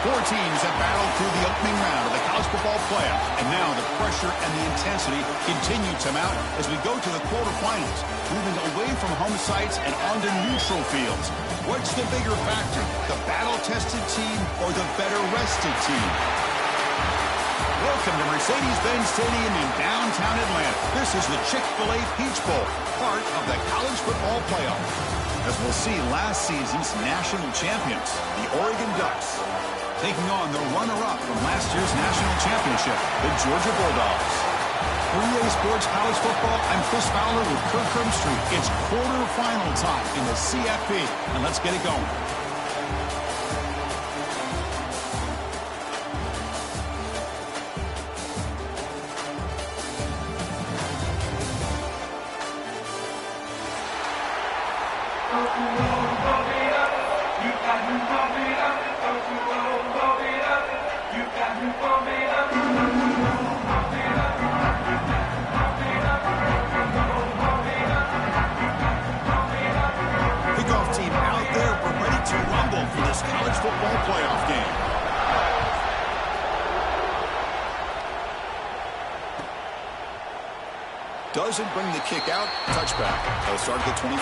Four teams have battled through the opening round of the college football playoff, and now the pressure and the intensity continue to mount as we go to the quarterfinals, moving away from home sites and onto neutral fields. What's the bigger factor, the battle-tested team or the better-rested team? Welcome to Mercedes-Benz Stadium in downtown Atlanta. This is the Chick-fil-A Peach Bowl, part of the college football playoff. As we'll see last season's national champions, the Oregon Ducks, taking on the runner-up from last year's national championship, the Georgia Bulldogs. For EA Sports College Football, I'm Chris Fowler with Kirk Herbstreit. It's quarterfinal time in the CFP, and let's get it going. Doesn't bring the kick out. Touchback. They'll start at the 25.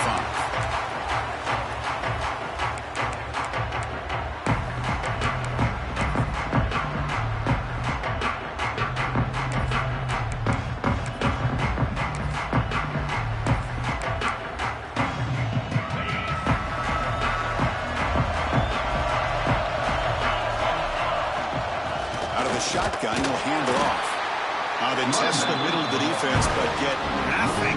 Out of the shotgun, he'll hand it off. They test the middle of the defense, but get nothing.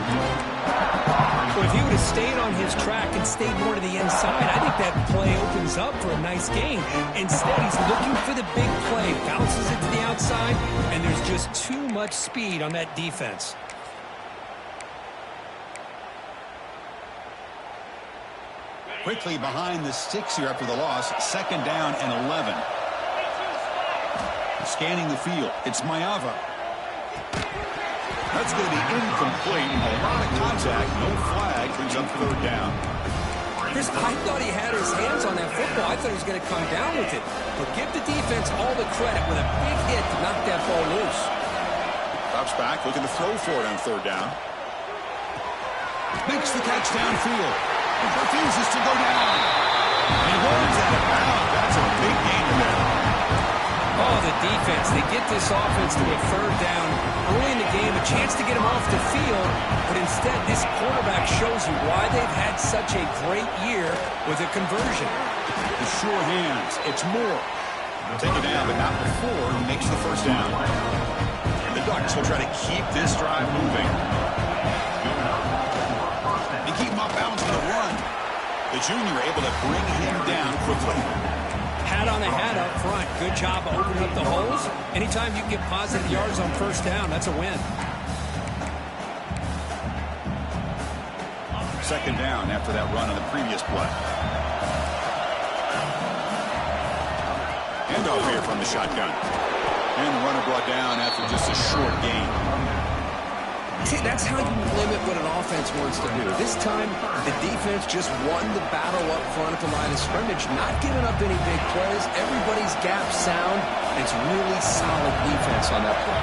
Well, if he would have stayed on his track and stayed more to the inside, I think that play opens up for a nice gain. Instead, he's looking for the big play, bounces it to the outside, and there's just too much speed on that defense. Quickly behind the sticks here after the loss, 2nd down and 11. Scanning the field, it's Mayava. That's going to be incomplete. A lot of contact. No flag. Brings up 3rd down. Chris, I thought he had his hands on that football. I thought he was going to come down with it. But give the defense all the credit with a big hit to knock that ball loose. Drops back. Looking to throw for it on 3rd down. Makes the catch downfield. And refuses to go down. And runs out of bounds. That's a big gain there. Oh, the defense. They get this offense to a 3rd down early in the game, a chance to get him off the field, but instead this quarterback shows you why they've had such a great year with a conversion. The sure hands. It's Moore. Take it down, but not before he makes the 1st down. And the Ducks will try to keep this drive moving. They keep him off balance with a run. The junior able to bring him down quickly. Hat on a hat up front. Good job of opening up the holes. Anytime you get positive yards on 1st down, that's a win. 2nd down after that run on the previous play. Handoff here from the shotgun. And the runner brought down after just a short gain. See, that's how you limit what an offense wants to do. This time, the defense just won the battle up front at the line of scrimmage, not giving up any big plays. Everybody's gap sound. It's really solid defense on that play.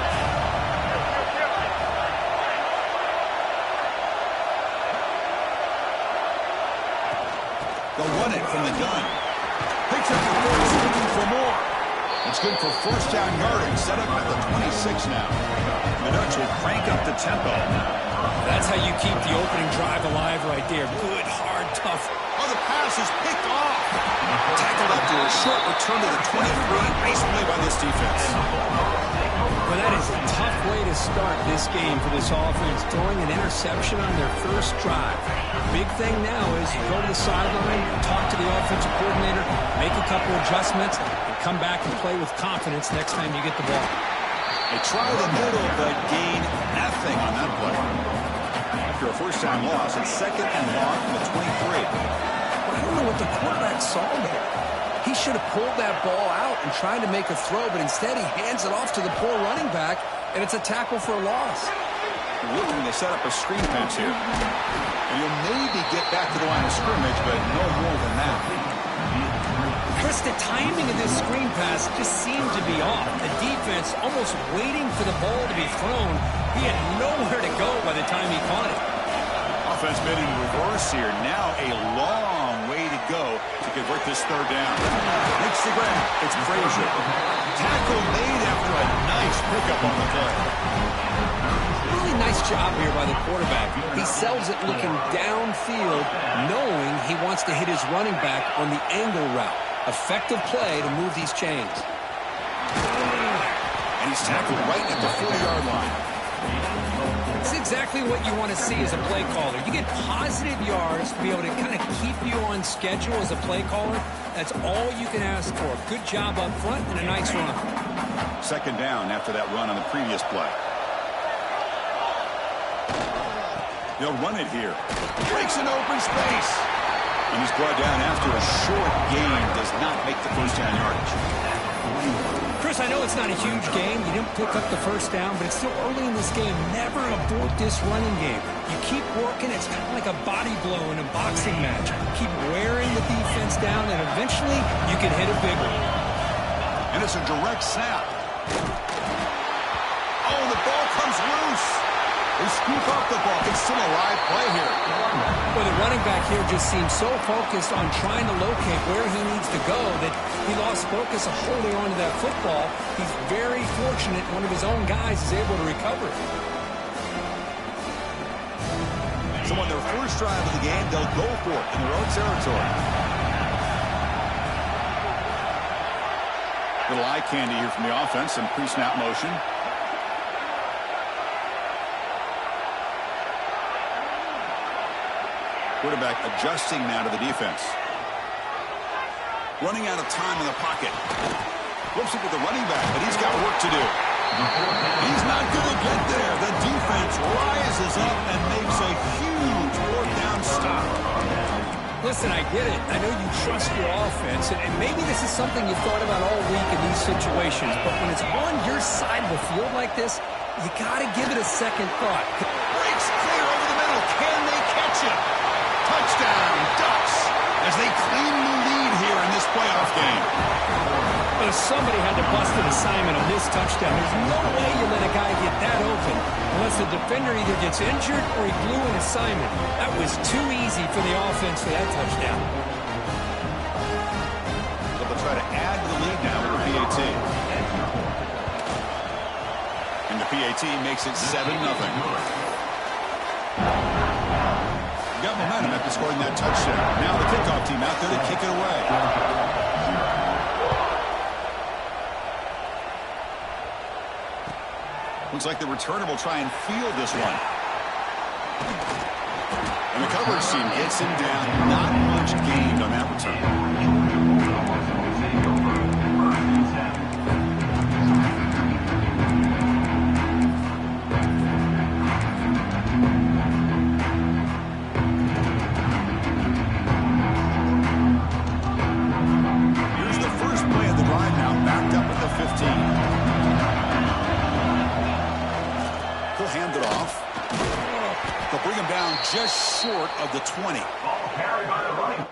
They'll run it from the gun. Picks up the first, looking for more. It's good for 1st down yardage, set up at the 26 now. The Ducks will crank up the tempo. That's how you keep the opening drive alive right there. Good, hard, tough. Oh, the pass is picked off. Tackled up to a short return to the 23. Nice play by this defense. Well, that is a tough way to start this game for this offense, throwing an interception on their 1st drive. Big thing now is you go to the sideline, talk to the offensive coordinator, make a couple adjustments, and come back and play with confidence next time you get the ball. They try the middle, but gain nothing on that play. After a 1st time loss, it's 2nd and long from the 23. I don't know what the quarterback saw there. He should have pulled that ball out and tried to make a throw, but instead he hands it off to the poor running back, and it's a tackle for a loss. Looking to set up a screen pass here. And you'll maybe get back to the line of scrimmage, but no more than that. Chris, Just the timing of this screen pass just seemed to be off. The defense almost waiting for the ball to be thrown. He had nowhere to go by the time he caught it. Offense made in reverse here. Now a long way to go to convert this third down. Makes the grab. It's Frazier. Tackle made after a nice pickup on the play. Really nice job here by the quarterback. He sells it looking downfield, knowing he wants to hit his running back on the angle route. Effective play to move these chains. And he's tackled right at the 40-yard line. It's exactly what you want to see as a play caller. You get positive yards to be able to kind of keep you on schedule as a play caller. That's all you can ask for. Good job up front and a nice run. Second down after that run on the previous play. They'll run it here. Breaks an open space. And he's brought down after a short gain. Does not make the first down yardage. Chris, I know it's not a huge game. You didn't pick up the first down, but it's still early in this game. Never abort this running game. You keep working. It's kind of like a body blow in a boxing match. Keep wearing the defense down, and eventually you can hit a big one. And it's a direct snap. Oh, the ball comes loose. They scoop up the ball. It's still a live play here. Well, the running back here just seems so focused on trying to locate where he needs to go that he lost focus of holding on to that football. He's very fortunate one of his own guys is able to recover it. So on their first drive of the game, they'll go for it in their own territory. Little eye candy here from the offense and pre-snap motion. Quarterback adjusting now to the defense. Running out of time in the pocket. Flips it with the running back, but he's got work to do. He's not going to get there. The defense rises up and makes a huge fourth down stop. Listen, I get it. I know you trust your offense, and maybe this is something you've thought about all week in these situations, but when it's on your side of the field like this, you got to give it a second thought. Breaks clear over the middle. Can they catch it? Touchdown, Ducks, as they claim the lead here in this playoff game. Well, somebody had to bust an assignment on this touchdown. There's no way you let a guy get that open unless the defender either gets injured or he blew an assignment. That was too easy for the offense for that touchdown. But they'll try to add to the lead now with the PAT. And the PAT makes it 7-0. Got momentum after scoring that touchdown. Now the kickoff team out there to kick it away. Looks like the returner will try and field this one. And the coverage team gets him down. Not much gained on that return. Hand it off. They'll bring him down just short of the 20. Carried by the running.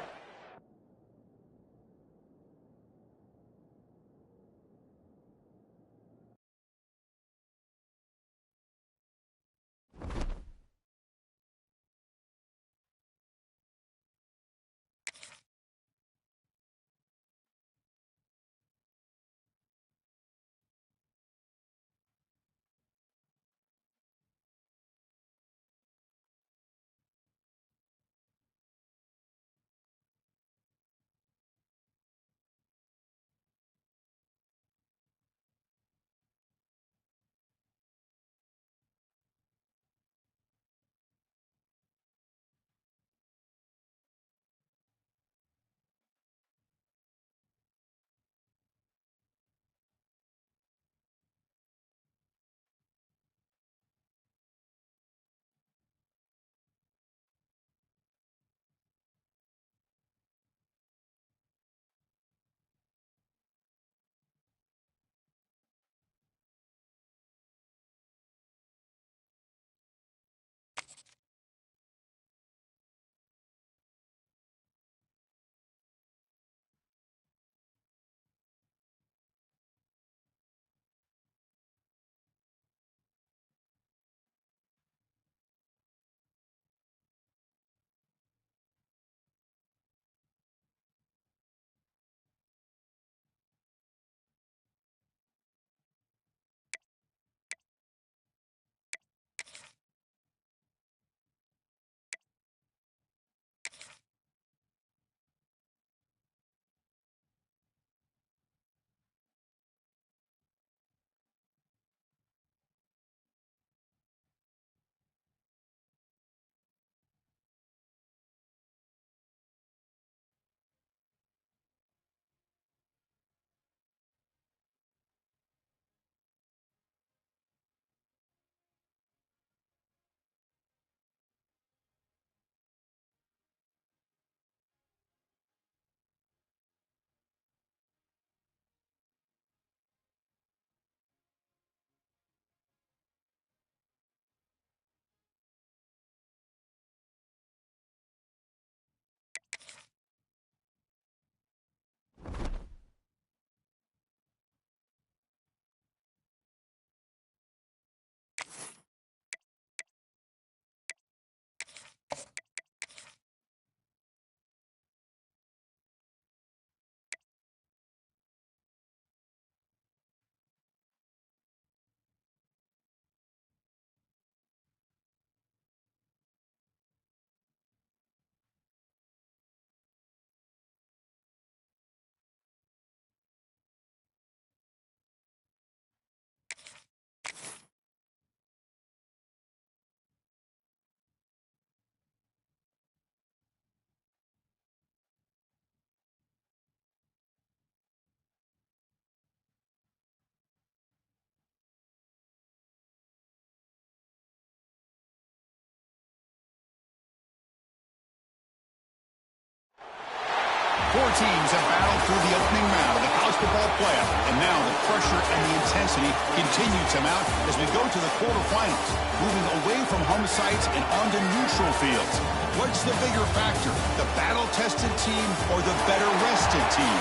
Four teams have battled through the opening round of the college football playoff, and now the pressure and the intensity continue to mount as we go to the quarterfinals, moving away from home sites and onto neutral fields. What's the bigger factor, the battle-tested team or the better-rested team?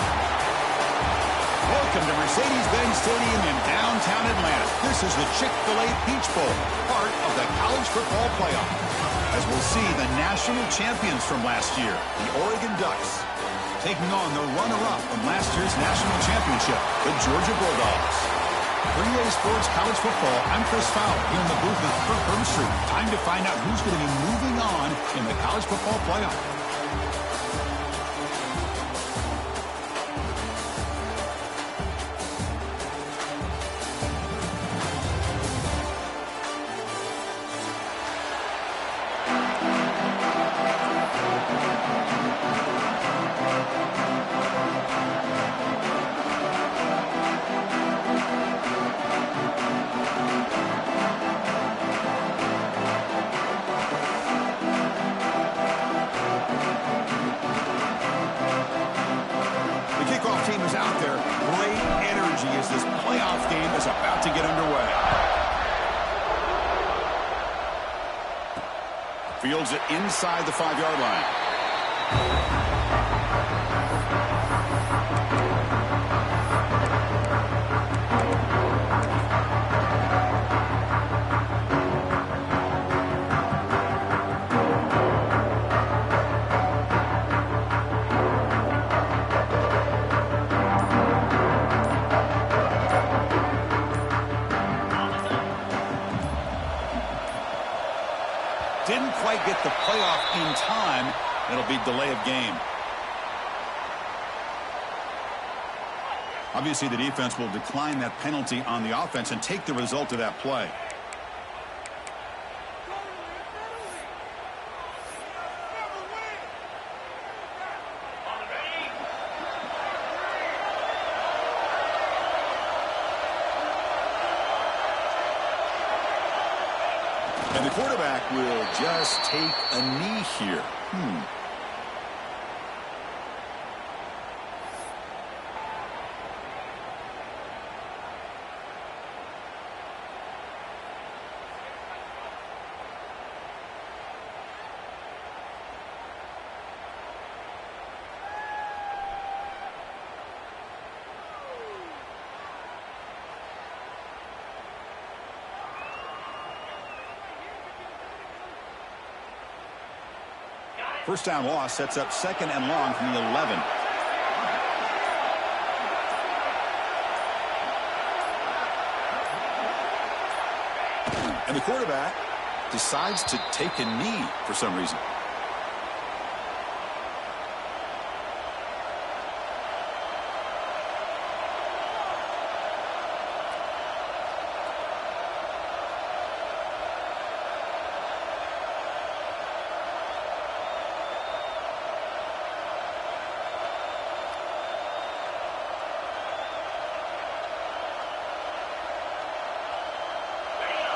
Welcome to Mercedes-Benz Stadium in downtown Atlanta. This is the Chick-fil-A Peach Bowl, part of the college football playoff. As we'll see the national champions from last year, the Oregon Ducks, taking on the runner-up from last year's national championship, the Georgia Bulldogs. For EA Sports College Football, I'm Chris Fowler here in the booth with Kirk Herbstreit. Time to find out who's going to be moving on in the college football playoff. Team is out there. Great energy as this playoff game is about to get underway. Fields it inside the 5-yard line. Didn't quite get the playoff in time. It'll be delay of game. Obviously, the defense will decline that penalty on the offense and take the result of that play. And the quarterback will just take a knee here. First down loss sets up second and long from the 11. And the quarterback decides to take a knee for some reason.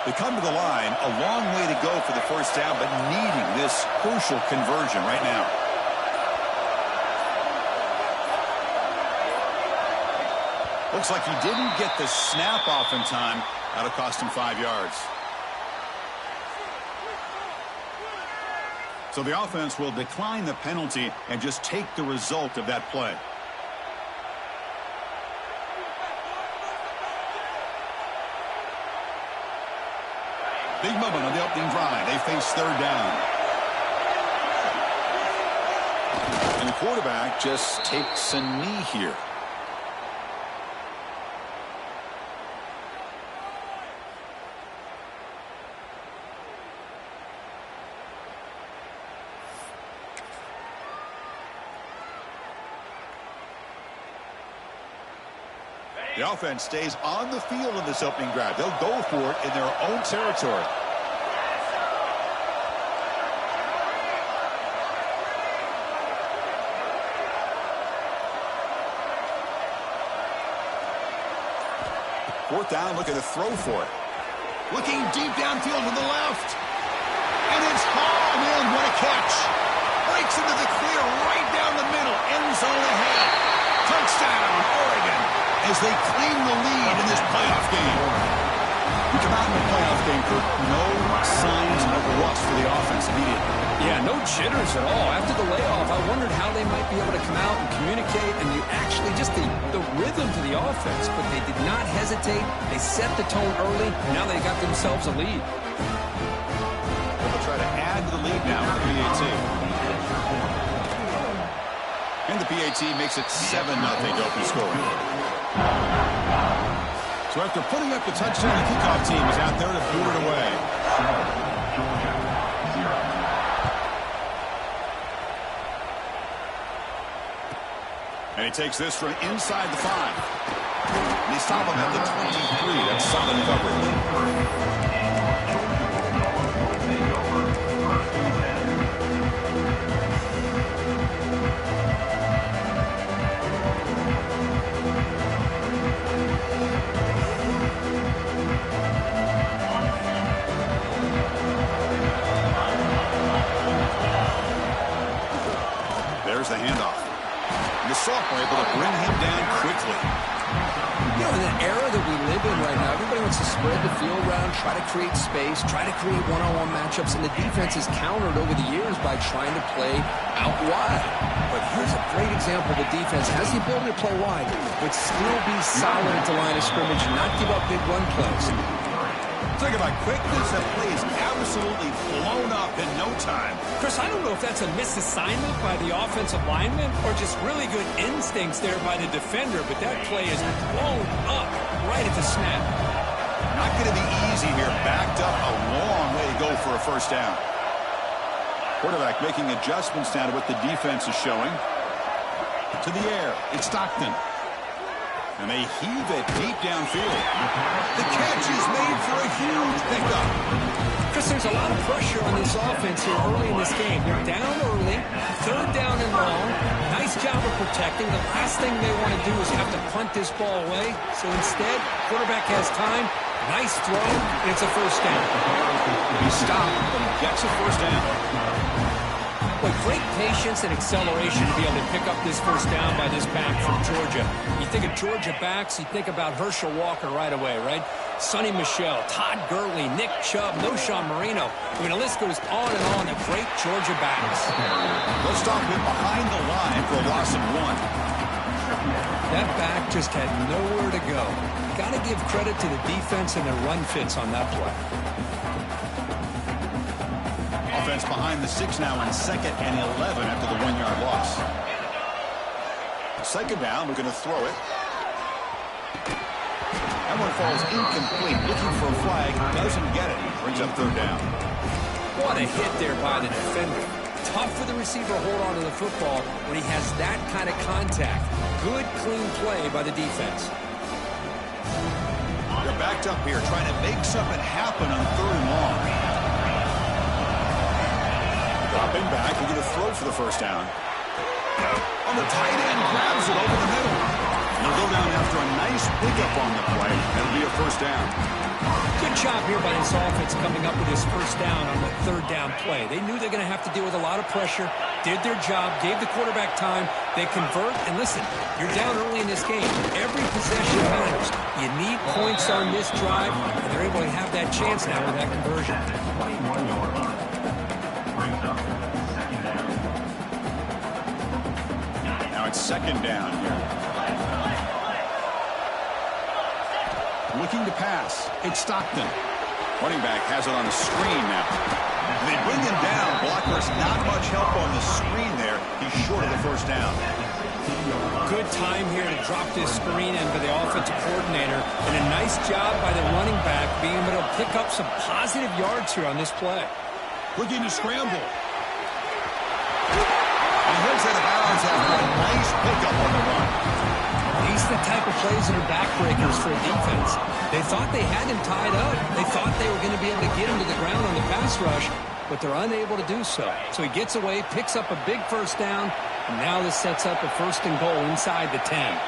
They come to the line, a long way to go for the first down, but needing this crucial conversion right now. Looks like he didn't get the snap off in time. That'll cost him 5 yards. So the offense will decline the penalty and just take the result of that play. Big moment on the opening drive. They face third down. And the quarterback just takes a knee here. The offense stays on the field in this opening drive. They'll go for it in their own territory. Fourth down, looking to throw for it. Looking deep downfield to the left. And it's hauled in. What a catch. Strikes into the clear right down the middle. End zone ahead. Touchdown, Oregon, as they claim the lead in this playoff game. We come out in the playoff game for no signs of rust for the offense immediately. Yeah, no jitters at all. After the layoff, I wondered how they might be able to come out and communicate and actually just the rhythm to the offense. But they did not hesitate. They set the tone early. Now they got themselves a lead. They'll try to add to the lead now with the PAT. And the PAT makes it 7-0 to open scoring. So after putting up the touchdown, the kickoff team is out there to boot it away. And he takes this from inside the 5. And they stop him at the 23. That's solid coverage. There's the handoff. And the sophomore able to bring him down quickly. You know, in the era that we live in right now, everybody wants to spread the field around, try to create space, try to create one-on-one matchups, and the defense has countered over the years by trying to play out wide. But here's a great example. The defense has the ability to play wide, but still be solid at the line of scrimmage and not give up big run plays. Talk about quickness. That play is absolutely blown up in no time. Chris, I don't know if that's a misassignment by the offensive lineman or just really good instincts there by the defender, but that play is blown up right at the snap. Not going to be easy here. Backed up a long way to go for a first down. Quarterback making adjustments now to what the defense is showing. To the air. It's Stockton. And they heave it deep downfield. The catch is made for a huge pickup. Chris, there's a lot of pressure on this offense here early in this game. They're down early, 3rd down and long. Nice job of protecting. The last thing they want to do is have to punt this ball away. So instead, quarterback has time. Nice throw, and it's a first down. He stopped, but he gets a first down. With great patience and acceleration to be able to pick up this first down by this back from Georgia. You think of Georgia backs, you think about Herschel Walker right away, right? Sonny Michel, Todd Gurley, Nick Chubb, Knowshon Moreno. I mean, the list goes on and on of great Georgia backs. They'll stop him behind the line for a loss of 1. That back just had nowhere to go. Got to give credit to the defense and their run fits on that play. Offense behind the 6 now on 2nd and 11 after the 1-yard loss. 2nd down, we're going to throw it. That one falls incomplete. Looking for a flag, doesn't get it. Brings up 3rd down. What a hit there by the defender. Tough for the receiver to hold on to the football when he has that kind of contact. Good, clean play by the defense. They're backed up here, trying to make something happen on 3rd and long. Dropping back, we're going to throw for the first down. On the tight end, grabs it over the middle. And he'll go down after a nice pickup on the play. That'll be a first down. Good job here by this offense coming up with this first down on the 3rd down play. They knew they're going to have to deal with a lot of pressure, did their job, gave the quarterback time. They convert, and listen, you're down early in this game. Every possession matters. You need points on this drive, and they're able to have that chance now with that conversion. Now it's 2nd down here. Looking to pass. It's Stockton. Running back has it on the screen now. They bring him down. Blocker's not much help on the screen there. He's short of the first down. Good time here to drop this screen in for the offensive coordinator. And a nice job by the running back being able to pick up some positive yards here on this play. Looking to scramble. And here's out of bounds after a nice pickup on the run. These are the type of plays that are backbreakers for a defense. They thought they had him tied up. They thought they were going to be able to get him to the ground on the pass rush, but they're unable to do so. So he gets away, picks up a big first down, and now this sets up a 1st and goal inside the 10.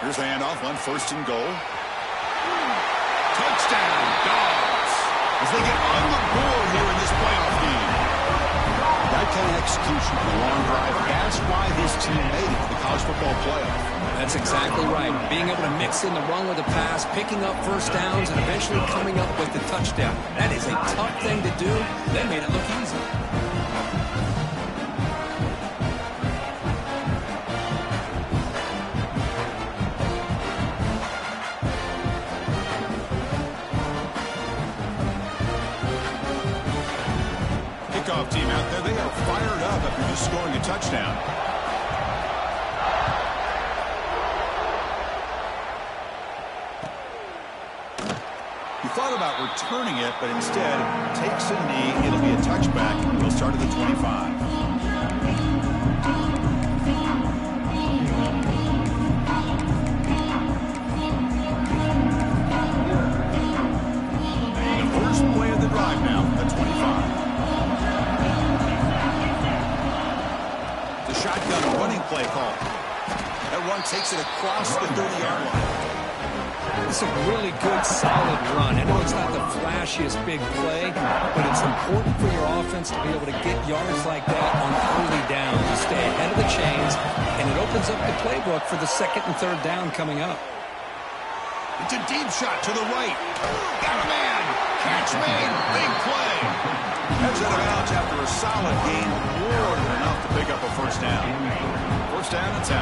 Here's the handoff on 1st and goal. Touchdown, Dogs. as they get on the board here in this playoff game. That kind of execution on the long drive, that's why this team made it to the college football playoff. That's exactly right. Being able to mix in the run with the pass, picking up first downs, and eventually coming up with the touchdown. That is a tough thing to do. They made it look easy. Kickoff team out there, they are fired up after just scoring a touchdown. He thought about returning it, but instead takes a knee. It'll be a touchback. He'll start at the 25. The first play of the drive now, at 25. The shotgun running play call. That run takes it across the 30-yard line. It's a really good, solid run. I know it's not the flashiest big play, but it's important for your offense to be able to get yards like that on early down to stay ahead of the chains, and it opens up the playbook for the second and third down coming up. It's a deep shot to the right. Got a man. Catch made. Big play. Heads out of bounds after a solid gain. More than enough to pick up a first down. First down and 10.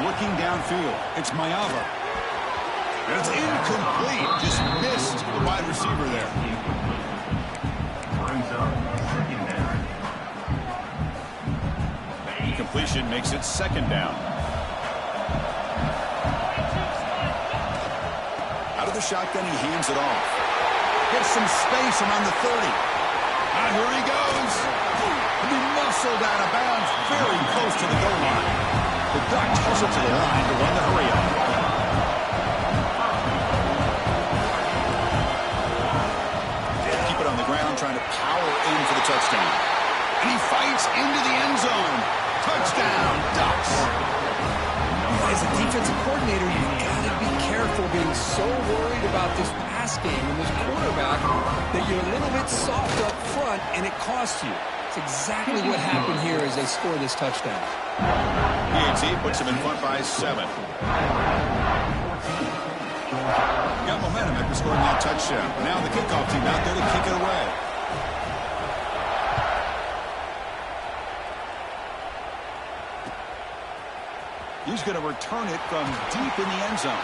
Looking downfield, it's Mayava. And it's incomplete. Just missed the wide receiver there. Completion makes it second down. Out of the shotgun, he hands it off. Gets some space around the 30. And here he goes. And he muscled out of bounds very close to the goal line. The Duck tosses it to the line to run the hurry up. Keep it on the ground, trying to power in for the touchdown. And he fights into the end zone. Touchdown, Ducks. As a defensive coordinator, you've got to be careful being so worried about this pass game and this quarterback that you're a little bit soft up front and it costs you. It's exactly what happened here as they score this touchdown. PNC puts him in front by 7. Got momentum after scoring that touchdown. Now the kickoff team out there to kick it away. He's going to return it from deep in the end zone.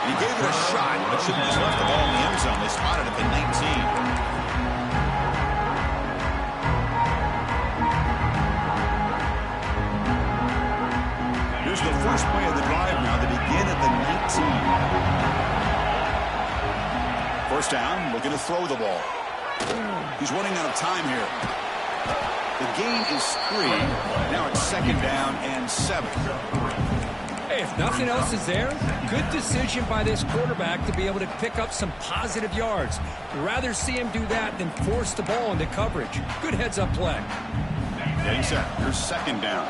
He gave it a shot, but should have just left the ball in the end zone. They spotted it at the 19. Here's the first play of the drive now. They begin at the 19. First down, looking to throw the ball. He's running out of time here. The gain is 3. Now it's second down and 7. Hey, if nothing else is there, good decision by this quarterback to be able to pick up some positive yards. You'd rather see him do that than force the ball into coverage. Good heads-up play. Getting set. Here's second down.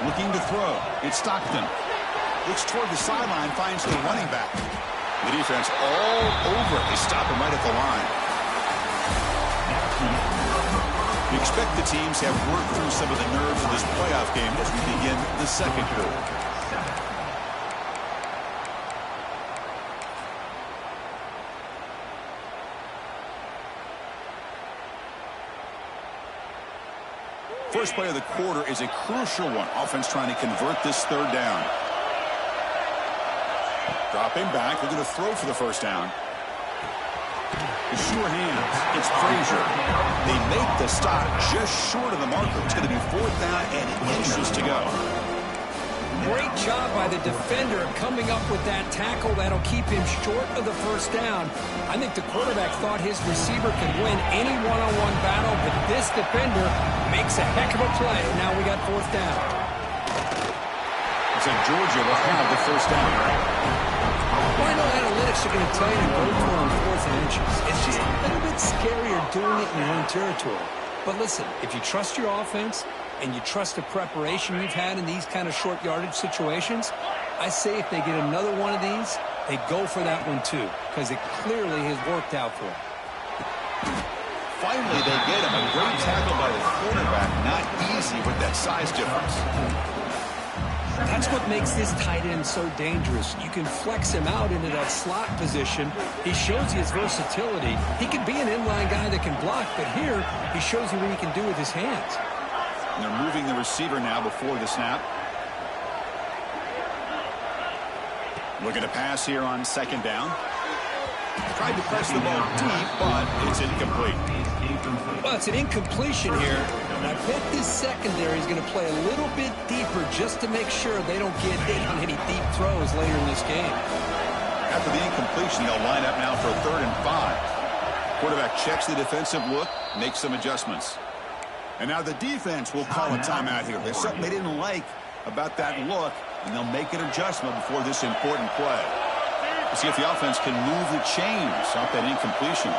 Looking to throw. It's Stockton. Looks toward the sideline, finds the running back. The defense all over. They stop him right at the line. We expect the teams to have worked through some of the nerves of this playoff game as we begin the second quarter. First play of the quarter is a crucial one. Offense trying to convert this third down. Dropping back, looking to throw for the first down. The sure hands. It's Frazier. They make the stop just short of the marker. It's going to be fourth down and inches to go. Great job by the defender coming up with that tackle that'll keep him short of the first down. I think the quarterback thought his receiver could win any one-on-one battle, but this defender makes a heck of a play. Now we got fourth down. It's like Georgia will have the first down. Well, I know analytics are going to tell you to go for on fourth and inches. It's just a little bit scarier doing it in your own territory. But listen, if you trust your offense, and you trust the preparation you've had in these kind of short yardage situations, I say if they get another one of these, they go for that one too, because it clearly has worked out for them. Finally, they get him. A great tackle by the quarterback. Not easy with that size difference. That's what makes this tight end so dangerous. You can flex him out into that slot position. He shows you his versatility. He can be an inline guy that can block, but here he shows you what he can do with his hands. And they're moving the receiver now before the snap. Looking to pass here on second down. Tried to press the ball deep, but it's incomplete. Well, it's an incompletion here. And I bet this secondary is going to play a little bit deeper just to make sure they don't get hit on any deep throws later in this game. After the incompletion, they'll line up now for a 3rd and 5. Quarterback checks the defensive look, makes some adjustments. And now the defense will call a timeout here. There's something they didn't like about that look, and they'll make an adjustment before this important play. We'll see if the offense can move the chains off that incompletion.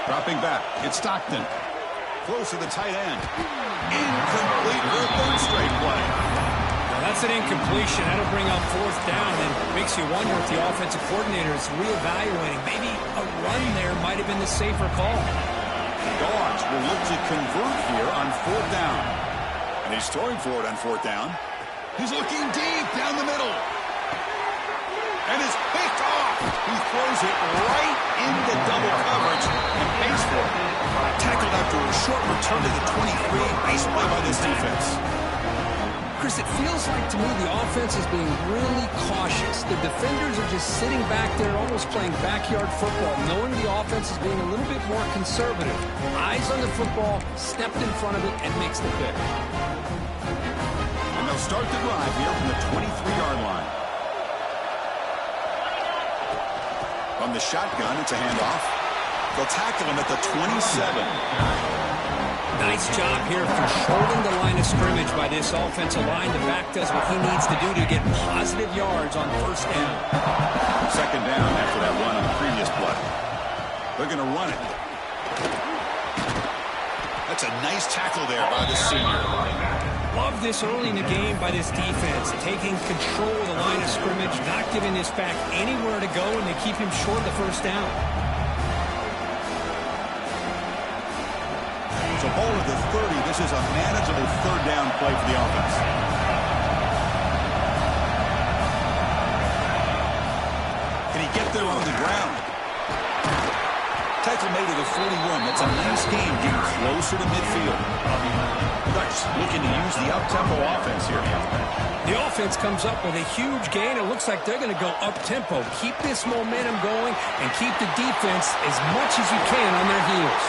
Dropping back, it's Stockton. Close to the tight end. Incomplete for a 3rd straight play. Now that's an incompletion. That'll bring up 4th down, and makes you wonder if the offensive coordinator is reevaluating. Maybe a run there might have been the safer call. Dogs will look to convert here on 4th down. And he's throwing for it on 4th down. He's looking deep down the middle. And it's picked off. He throws it right into double coverage and pays for it. Tackled after a short return to the 23. Nice play by this defense. Chris, it feels like to me the offense is being really cautious. The defenders are just sitting back there almost playing backyard football, knowing the offense is being a little bit more conservative. Eyes on the football, stepped in front of it, and makes the pick. And they'll start the drive here from the 23-yard line. On the shotgun, it's a handoff. They'll tackle him at the 27. Nice job here controlling the line of scrimmage by this offensive line. The back does what he needs to do to get positive yards on 1st down. 2nd down after that run on the previous play. They're going to run it. That's a nice tackle there by the senior. Love this early in the game by this defense, taking control of the line of scrimmage, not giving this back anywhere to go, and they keep him short of the 1st down. So ball at the 30. This is a manageable 3rd down play for the offense. Can he get there on the ground? Tackle made at the 41. That's a nice game, getting closer to midfield. Ducks looking to use the up-tempo offense here. The offense comes up with a huge gain. It looks like they're going to go up-tempo. Keep this momentum going and keep the defense as much as you can on their heels.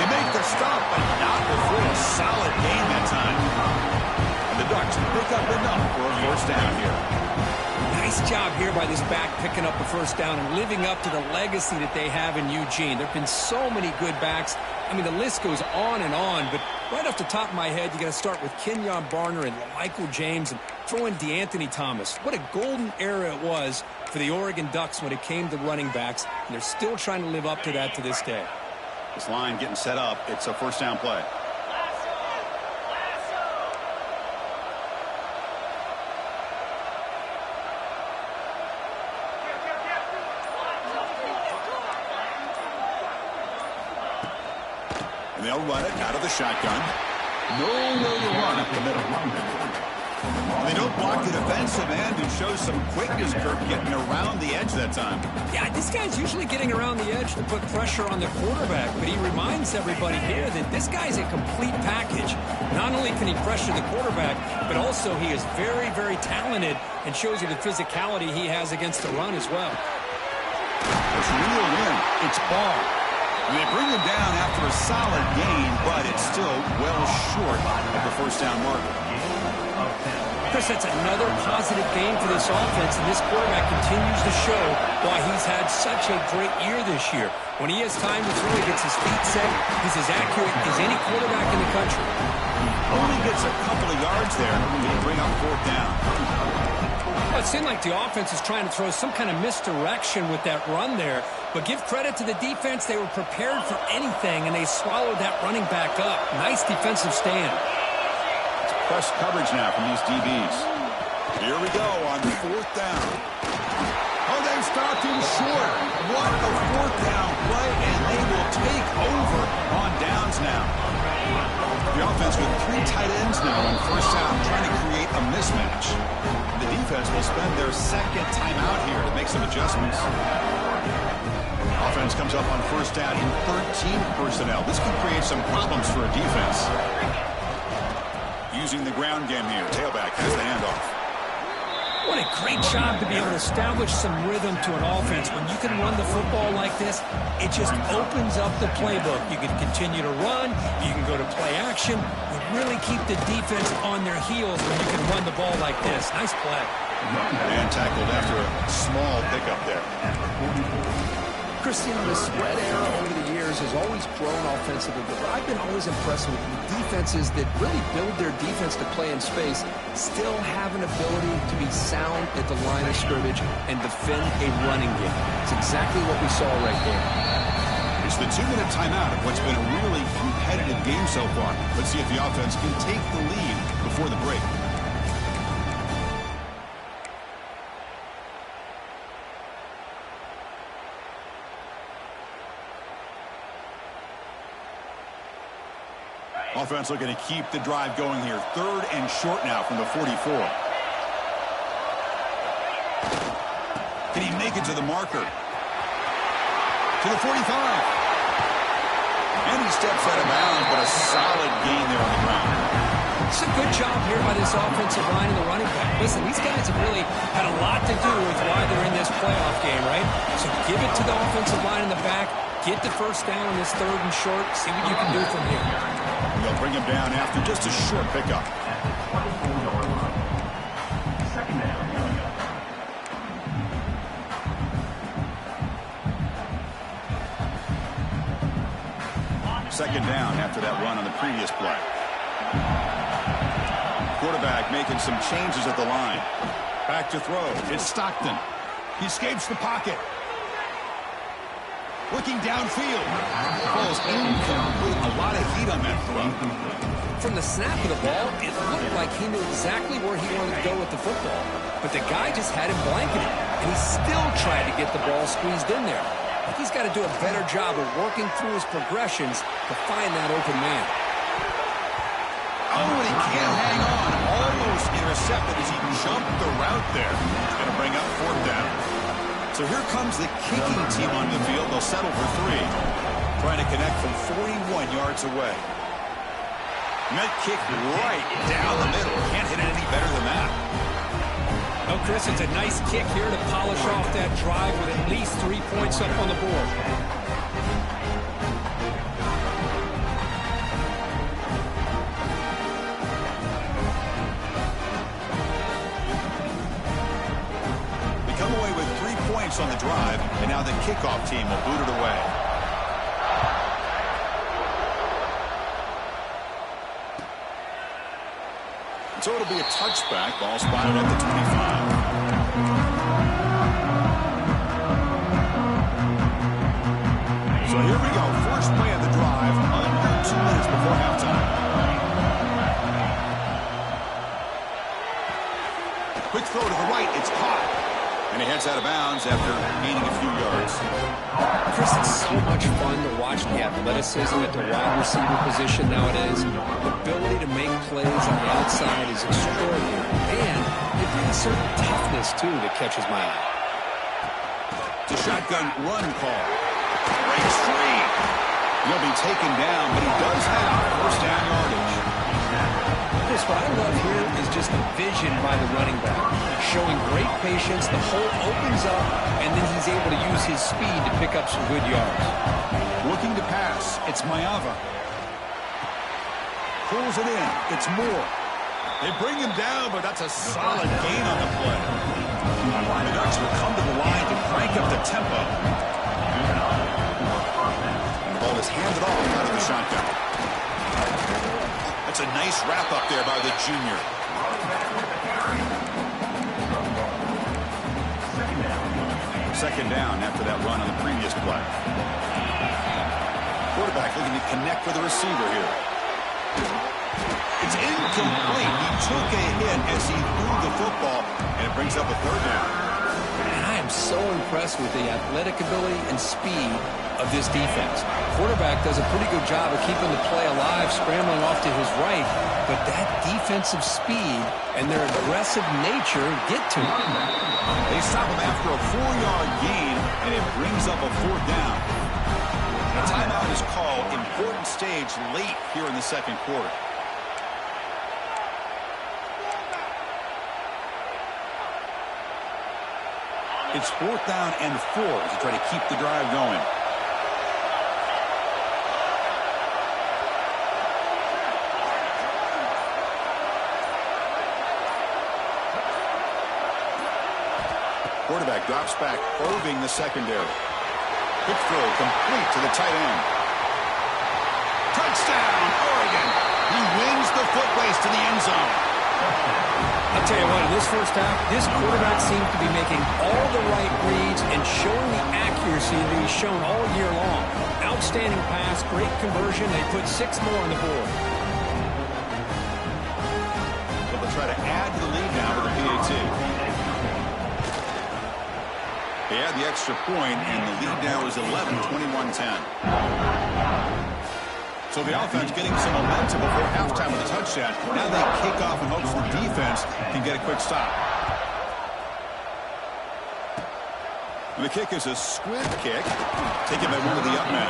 They make the stop, but not before a solid gain that time. And the Ducks pick up enough for a 1st down here. Nice job here by this back picking up the 1st down and living up to the legacy that they have in Eugene. There have been so many good backs. I mean, the list goes on, but right off the top of my head, you got to start with Kenyon Barner and Michael James and throw in DeAnthony Thomas. What a golden era it was for the Oregon Ducks when it came to running backs, and they're still trying to live up to that to this day. This line getting set up. It's a 1st down play. And they'll run it out of the shotgun. Nowhere to run up the middle. And they don't block the defensive end and show some quickness, Kirk, getting around the edge that time. Yeah, this guy's usually getting around the edge to put pressure on the quarterback, but he reminds everybody here that this guy's a complete package. Not only can he pressure the quarterback, but also he is very, very talented and shows you the physicality he has against the run as well. It's real in. It's ball. And they bring him down after a solid gain, but it's still well short of the 1st down marker. Chris, that's another positive game for this offense, and this quarterback continues to show why he's had such a great year this year. When he has time to throw, he gets his feet set. He's as accurate as any quarterback in the country. Only gets a couple of yards there to bring up 4th down. Well, it seemed like the offense is trying to throw some kind of misdirection with that run there. But give credit to the defense. They were prepared for anything, and they swallowed that running back up. Nice defensive stand. Press coverage now from these DBs. Here we go on 4th down. Oh, they've stopped him short. What a 4th down play, and they will take over on downs now. The offense with 3 tight ends now on 1st down, trying to create a mismatch. The defense will spend their 2nd timeout here to make some adjustments. Offense comes up on 1st down in 13 personnel. This can create some problems for a defense. Using the ground game here. Tailback has the handoff. What a great job to be able to establish some rhythm to an offense. When you can run the football like this, it just opens up the playbook. You can continue to run. You can go to play action. You really keep the defense on their heels when you can run the ball like this. Nice play. And tackled after a small pickup there. Christian, the spread era over the years has always grown offensively, but I've been always impressed with defenses that really build their defense to play in space, still have an ability to be sound at the line of scrimmage and defend a running game. It's exactly what we saw right there. It's the 2-minute timeout of what's been a really competitive game so far. Let's see if the offense can take the lead before the break. Offense looking to keep the drive going here. 3rd and short now from the 44. Can he make it to the marker? To the 45. And he steps out of bounds, but a solid gain there on the ground. It's a good job here by this offensive line and the running back. Listen, these guys have really had a lot to do with why they're in this playoff game, right? So give it to the offensive line in the back. Get the 1st down in this 3rd and short. See what you can do from here. They'll bring him down after just a short pickup. Second down after that run on the previous play. Quarterback making some changes at the line. Back to throw. It's Stockton. He escapes the pocket. Looking downfield. Falls incomplete. A lot of heat on that throw. From the snap of the ball, it looked like he knew exactly where he wanted to go with the football. But the guy just had him blanketed, and he still tried to get the ball squeezed in there. I think he's got to do a better job of working through his progressions to find that open man. Oh, and he can't hang on. Almost intercepted as he jumped the route there. He's going to bring up 4th down. So here comes the kicking team on the field. They'll settle for 3. Trying to connect from 41 yards away. And that kick right down the middle. Can't hit it any better than that. Oh, Chris, it's a nice kick here to polish off that drive with at least 3 points up on the board. On the drive, and now the kickoff team will boot it away. So it'll be a touchback. Ball spotted at the 25. So here we go. First play of the drive, under 2 minutes before halftime. Quick throw to the right. It's caught. And he heads out of bounds after gaining a few yards. Chris, it's so much fun to watch the athleticism at the wide receiver position nowadays. The ability to make plays on the outside is extraordinary. And it brings a certain toughness, too, that catches my eye. It's a shotgun run call. Breaks free. He'll be taken down, but he does have 1st down yardage. Chris, what I love here is just the vision by the running back. Showing great patience, the hole opens up, and then he's able to use his speed to pick up some good yards. Looking to pass, it's Maiava. Pulls it in, it's Moore. They bring him down, but that's a solid gain on the play. The Ducks will come to the line to crank up the tempo. And the ball is handed off out of the shotgun. That's a nice wrap up there by the junior. Second down after that run on the previous play. Quarterback looking to connect with the receiver here. It's incomplete. He took a hit as he threw the football, and it brings up a third down. And I am so impressed with the athletic ability and speed of this defense. Quarterback does a pretty good job of keeping the play alive, scrambling off to his right, but that defensive speed and their aggressive nature get to him. They stop him after a 4-yard gain, and it brings up a fourth down. A timeout is called. Important stage late here in the second quarter. It's 4th down and 4 to try to keep the drive going. Quarterback drops back, probing the secondary. Quick throw complete to the tight end. Touchdown, Oregon. He wins the foot race to the end zone. I'll tell you what, in this first half, this quarterback seems to be making all the right reads and showing the accuracy that he's shown all year long. Outstanding pass, great conversion. They put 6 more on the board. So they'll try to add to the lead now with the PAT. They add the extra point, and the lead now is 11, 21-10. So the offense getting some momentum before halftime with a touchdown. Now they kick off in hopes the defense can get a quick stop. And the kick is a squib kick, taken by one of the up men.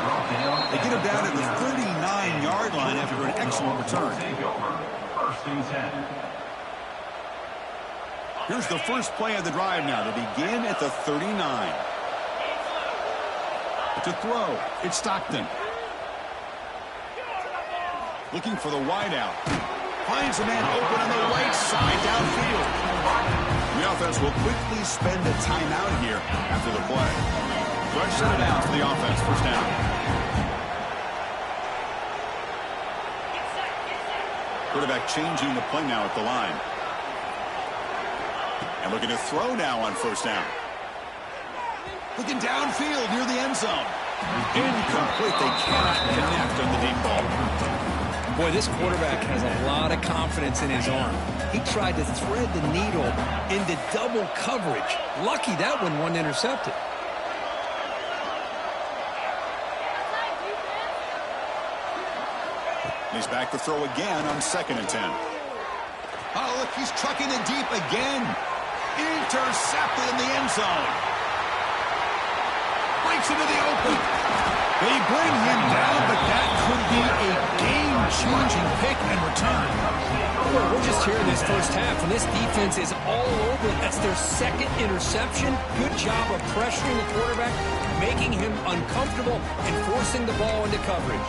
They get him down at the 39-yard line after an excellent return. Here's the first play of the drive now. They begin at the 39. To throw, it's Stockton. Looking for the wideout. Finds a man open on the right side downfield. The offense will quickly spend a timeout here after the play. Fresh set of downs for the offense. First down. Quarterback changing the play now at the line. And looking to throw now on first down. Looking downfield near the end zone. Incomplete. They cannot connect on the deep ball. Boy, this quarterback has a lot of confidence in his arm. He tried to thread the needle into double coverage. Lucky that one wasn't intercepted. He's back to throw again on 2nd and 10. Oh, look, he's trucking it deep again. Intercepted in the end zone. Breaks into the open. They bring him down, but that could be a game-changing pick and return. We're just here in this first half, and this defense is all over. That's their 2nd interception. Good job of pressuring the quarterback, making him uncomfortable, and forcing the ball into coverage.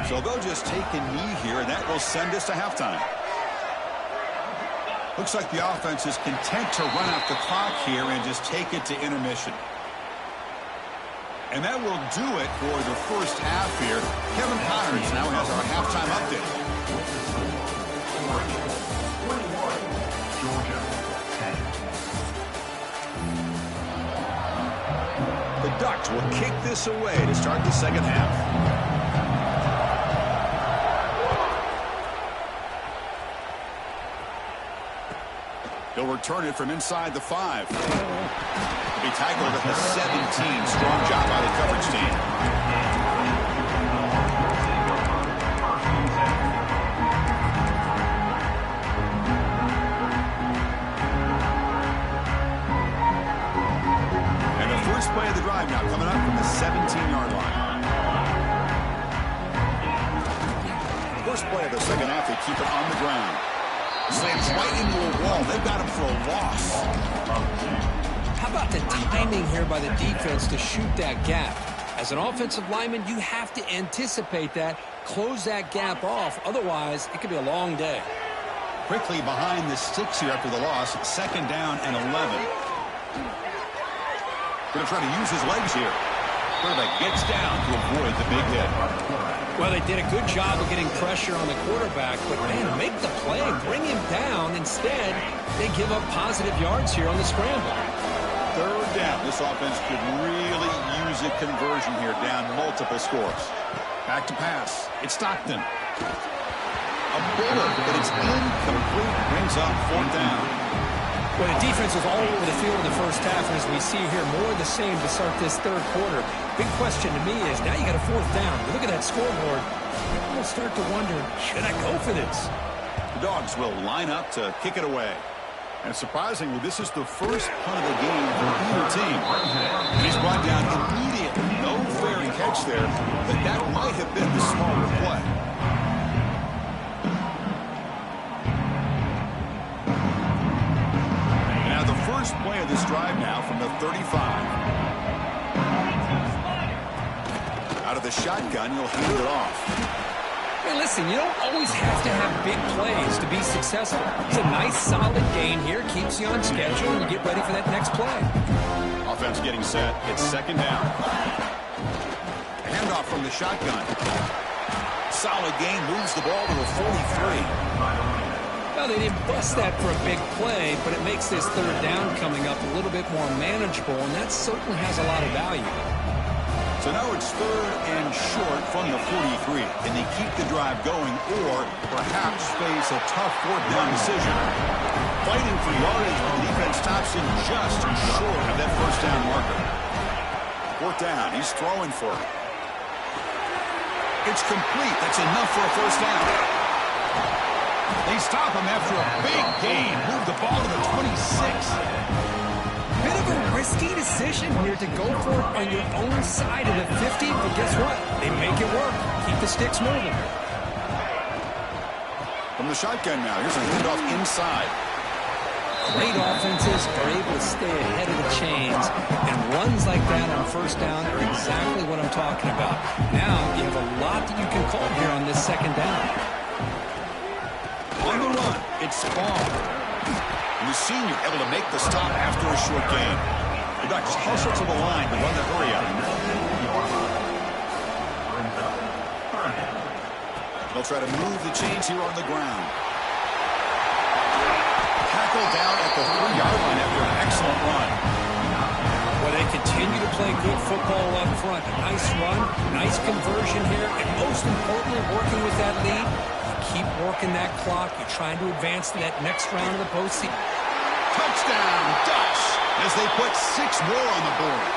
So they'll just take a knee here, and that will send us to halftime. Looks like the offense is content to run out the clock here and just take it to intermission. And that will do it for the first half here. Kevin Connors now has our halftime update. The Ducks will kick this away to start the second half. He'll return it from inside the 5. He'll be tackled at the 17. Strong job by the coverage team. And the first play of the drive now coming up from the 17-yard line. First play of the second half, they keep it on the ground. Slams right into a wall. They've got him for a loss. How about the timing here by the defense to shoot that gap? As an offensive lineman, you have to anticipate that, close that gap off. Otherwise, it could be a long day. Quickly behind the sticks here after the loss. 2nd down and 11. Going to try to use his legs here. Quarterback gets down to avoid the big hit. Well, they did a good job of getting pressure on the quarterback, but, man, make the play, bring him down. Instead, they give up positive yards here on the scramble. 3rd down. This offense could really use a conversion here, down multiple scores. Back to pass. It's Stockton. A bullet, but it's incomplete. Brings up 4th down. Well, the defense was all over the field in the first half, and as we see here, more of the same to start this third quarter. Big question to me is, now you got a 4th down. You look at that scoreboard, you'll start to wonder, should I go for this? The Dogs will line up to kick it away. And surprisingly, this is the first punt of the game for either team. He's brought down immediately. No fair catch there, but that might have been the smarter play. Now the first play of this drive now from the 35. Out of the shotgun, he'll hand it off. Hey, listen, you don't always have to have big plays to be successful. It's a nice, solid gain here. Keeps you on schedule, and you get ready for that next play. Offense getting set. It's 2nd down. Handoff from the shotgun. Solid gain. Moves the ball to the 43. Well, they didn't bust that for a big play, but it makes this 3rd down coming up a little bit more manageable, and that certainly has a lot of value. So now it's 3rd and short from the 43. Can they keep the drive going or perhaps face a tough 4th down decision? Fighting for yardage, but the defense stops in just short of that 1st down marker. 4th down. He's throwing for it. It's complete. That's enough for a 1st down. They stop him after a big gain. Move the ball to the 26. Bit of a risky decision here to go for it on your own side of the 50, but guess what? They make it work. Keep the sticks moving. From the shotgun now, here's a handoff inside. Great offenses are able to stay ahead of the chains, and runs like that on 1st down are exactly what I'm talking about. Now you have a lot that you can call here on this 2nd down. On the run, it's Spall. And the senior able to make the stop after a short gain. The Ducks hustle to the line to run the hurry up. They'll try to move the chains here on the ground. Tackled down at the 3-yard line after an excellent run. Well, they continue to play good football up front. A nice run, nice conversion here, and most importantly, working with that lead. Keep working that clock. You're trying to advance to that next round of the postseason. Touchdown, Ducks, as they put 6 more on the board.